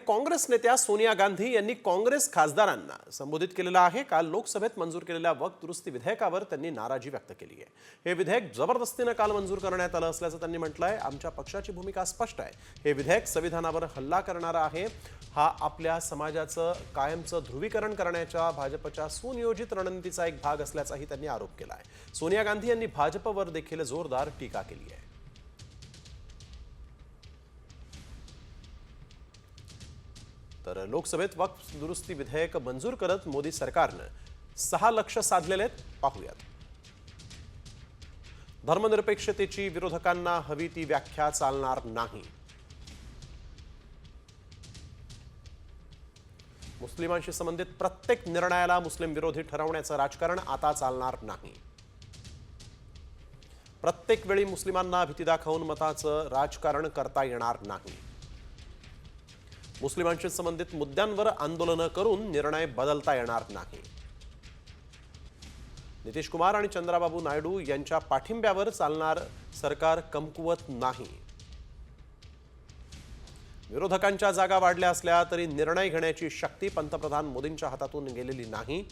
काँग्रेस नेत्या सोनिया गांधी यांनी काँग्रेस खासदारांना संबोधित केलेलं आहे। काल लोकसभेत मंजूर केलेल्या वक्फ दुरुस्ती विधेयकावर त्यांनी नाराजी व्यक्त केली आहे। हे विधेयक जबरदस्तीने काल मंजूर करण्यात आलं असल्याचं त्यांनी म्हटलंय। आमच्या पक्षाची भूमिका स्पष्ट आहे। हे विधेयक संविधानावर हल्ला करणारा आहे। हा आपल्या समाजाचं कायमचं ध्रुवीकरण करण्याच्या भाजपच्या सुनियोजित रणनीतीचा एक भाग असल्याचाही त्यांनी आरोप केला आहे। सोनिया गांधी यांनी भाजपवर देखील जोरदार टीका केली आहे। तर लोकसभेत वक्फ दुरुस्ती विधेयक मंजूर करत मोदी सरकारने 6 लक्ष्य साधलेले आहेत। पाहूयात। धर्मनिरपेक्षतेची विरोधकांना हवी ती व्याख्या चालणार नाही। मुस्लिमांशी संबंधित प्रत्येक निर्णयाला मुस्लिम विरोधी ठरवण्याचं राजकारण आता चालणार नाही। प्रत्येक वेळी मुस्लिमांना भीती दाखवून मताचं राजकारण करता येणार नाही। मुस्लिमांशी संबंधित मुद्द्यांवर आंदोलन करून निर्णय बदलता येणार नाही। नितीश कुमार आणि चंद्राबाबू नायडू यांच्या पाठिंब्यावर चालणार सरकार कमकुवत नाही। विरोधकांच्या जागा वाढल्या असल्या तरी निर्णय घेण्याची शक्ती पंतप्रधान मोदींच्या हातातून गेलेली नाही।